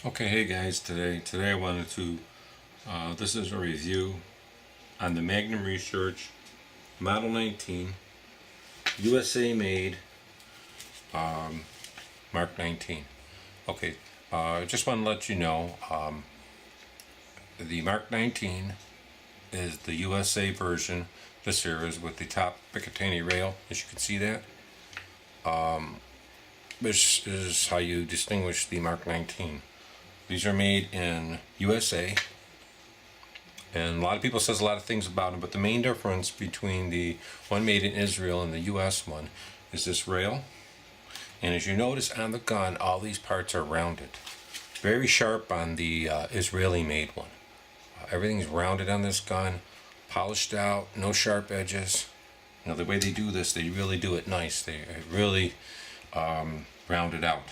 Okay, hey guys, today I wanted to, this is a review on the Magnum Research Model 19 USA made Mark 19. Okay, I just want to let you know, the Mark 19 is the USA version. This here is with the top Picatinny rail, as you can see that. This is how you distinguish the Mark 19. These are made in USA, and a lot of people says a lot of things about them, but the main difference between the one made in Israel and the US one is this rail. And as you notice on the gun, all these parts are rounded. Very sharp on the Israeli made one. Everything's rounded on this gun, polished out, no sharp edges. You know, the way they do this, they really do it nice. They really round it out.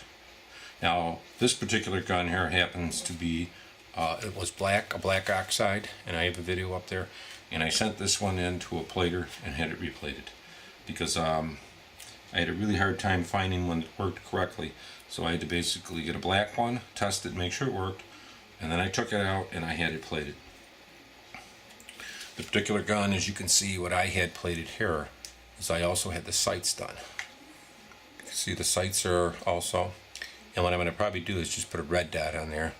Now, this particular gun here happens to be, it was black, a black oxide, and I have a video up there, and I sent this one in to a plater and had it replated because I had a really hard time finding one that worked correctly. So I had to basically get a black one, test it, make sure it worked, and then I took it out and I had it plated. The particular gun, as you can see, what I had plated here is I also had the sights done. You can see the sights are also. And what I'm going to probably do is just put a red dot on there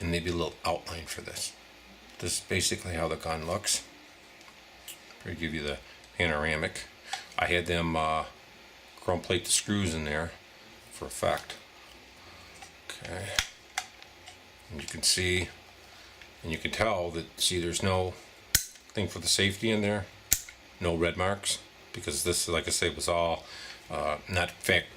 and maybe a little outline for this. This is basically how the gun looks. I'll give you the panoramic. I had them chrome plate the screws in there for effect. Okay. And you can see, and you can tell that, see, there's no thing for the safety in there. No red marks, because this, like I say, was all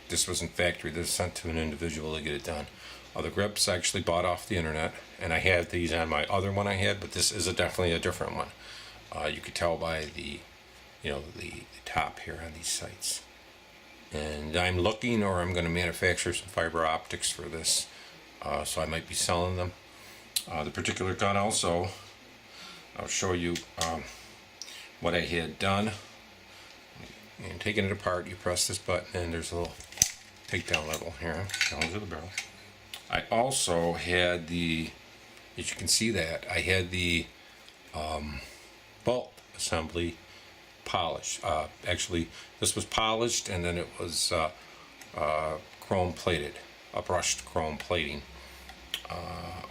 this wasn't factory. This was sent to an individual to get it done. The grips I actually bought off the internet, and I had these on my other one I had, but this is definitely a different one. You could tell by the, the top here on these sights. And I'm looking, or I'm going to manufacture some fiber optics for this, so I might be selling them. The particular gun also, I'll show you what I had done. And taking it apart, you press this button and there's a little takedown level here down to the barrel. I also had the, as you can see that, I had the bolt assembly polished. Actually, this was polished and then it was chrome plated, a brushed chrome plating.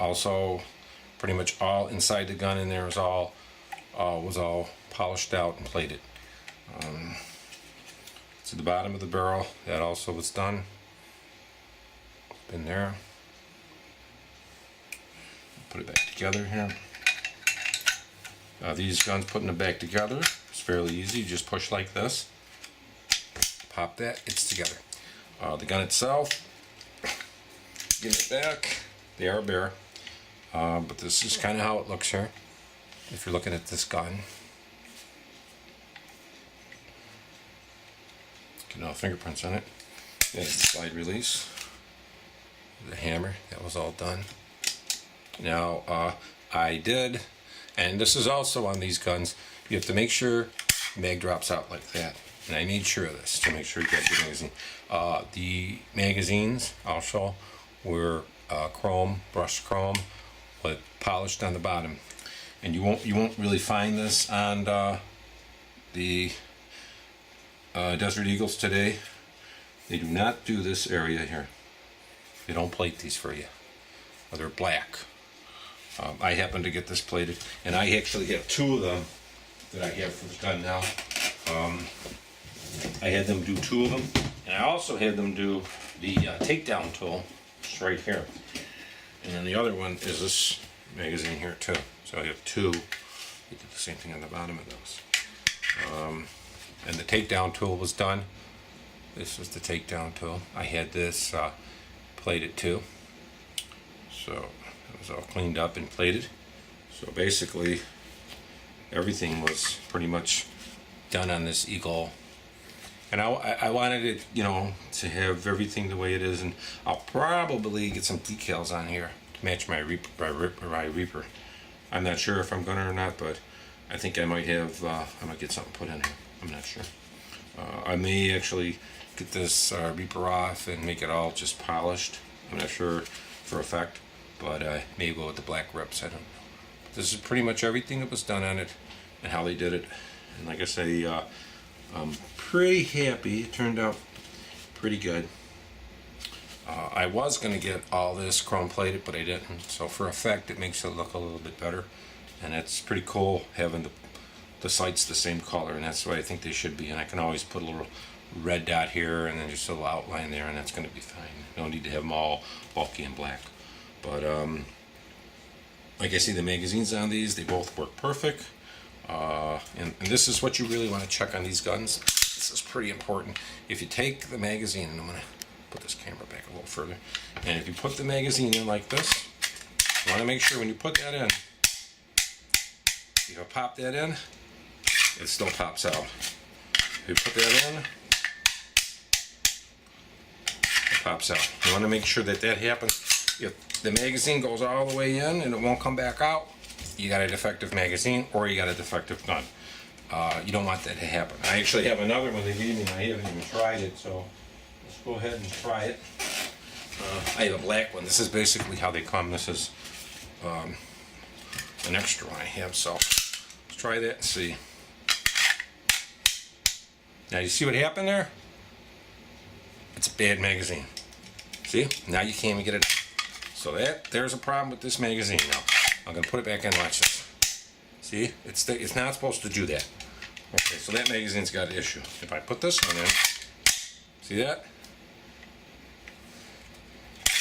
Also, pretty much all inside the gun in there was all polished out and plated. To the bottom of the barrel, that also was done. Been there. Put it back together here. These guns, putting them back together is fairly easy. You just push like this, pop that, it's together. The gun itself, get it back. They are bare, but this is kind of how it looks here. If you're looking at this gun. No fingerprints on it. There's the slide release. The hammer, that was all done. Now, I did, and this is also on these guns, you have to make sure the mag drops out like that. And I made sure of this to make sure you get the magazine. The magazines also were chrome, brushed chrome, but polished on the bottom. And you won't really find this on the Desert Eagles today. They do not do this area here. They don't plate these for you. They're black. I happen to get this plated, and I actually have two of them that I have for the gun now. I had them do two of them, and I also had them do the takedown tool. It's right here. And then the other one is this magazine here too. So I have two. We did the same thing on the bottom of those. And the takedown tool was done. This was the takedown tool. I had this plated too. So it was all cleaned up and plated. So basically everything was pretty much done on this Eagle. And I wanted it, to have everything the way it is. And I'll probably get some decals on here to match my Reaper. I'm not sure if I'm gonna or not, but I think I might have, I might get something put in here. I'm not sure. I may actually get this Reaper off and make it all just polished. I'm not sure for effect. but maybe go with the black rips. I don't know. This is pretty much everything that was done on it and how they did it. And like I say, I'm pretty happy. It turned out pretty good. I was going to get all this chrome plated, but I didn't. So for effect, it makes it look a little bit better. And it's pretty cool having the sights the same color, and that's the way I think they should be. And I can always put a little red dot here and then just a little outline there, and that's going to be fine. You don't need to have them all bulky and black. But like I see the magazines on these, they both work perfect. And this is what you really want to check on these guns. This is pretty important. If you take the magazine, and I'm going to put this camera back a little further, and if you put the magazine in like this, you want to make sure when you put that in, if you pop that in, it still pops out. If you put that in, it pops out. You want to make sure that that happens. If the magazine goes all the way in and it won't come back out, you got a defective magazine or you got a defective gun. You don't want that to happen. I actually have another one they gave me and I haven't even tried it, so let's go ahead and try it. I have a black one. This is basically how they come. This is an extra one I have, so let's try that and see. Now you see what happened there? It's a bad magazine. See? Now you can't even get it out. So there's a problem with this magazine. Now I'm going to put it back in. Watch this. See? It's not supposed to do that. Okay, so that magazine's got an issue. If I put this one in, see that?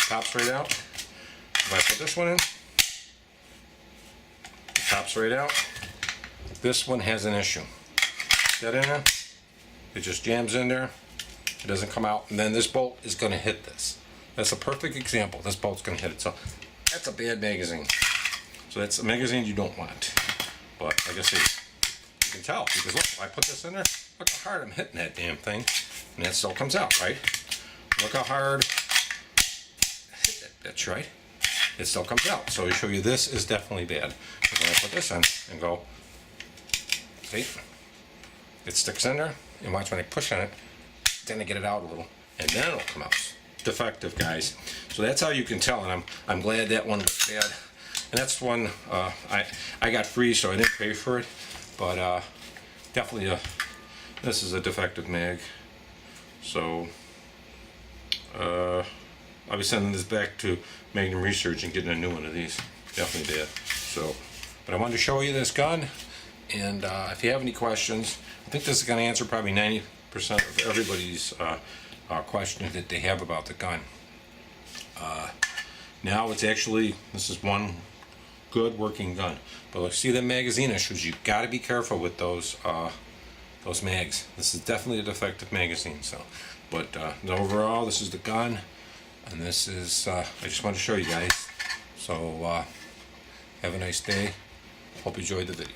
Pops right out. If I put this one in, it pops right out. This one has an issue. That in there? It just jams in there. It doesn't come out, and then this bolt is going to hit this. That's a perfect example. This bolt's going to hit it. So that's a bad magazine. So that's a magazine you don't want. But like I say, you can tell because look, if I put this in there, look how hard I'm hitting that damn thing, and that still comes out, right? Look how hard I hit that bitch, right? It still comes out. So I show you this is definitely bad. So when I put this in and go, see, it sticks in there, and watch when I push on it, then I get it out a little, and then it'll come out. Defective, guys. So that's how you can tell, and I'm glad that one was bad. And that's one I got free, so I didn't pay for it. But definitely this is a defective mag. So I'll be sending this back to Magnum Research and getting a new one of these. Definitely bad. So, but I wanted to show you this gun, and if you have any questions, I think this is going to answer probably 90% of everybody's question that they have about the gun. Now it's actually, this is one good working gun, but let's see the magazine issues. You've got to be careful with those mags. This is definitely a defective magazine. So, but overall, this is the gun, and this is I just wanted to show you guys. So have a nice day. Hope you enjoyed the video.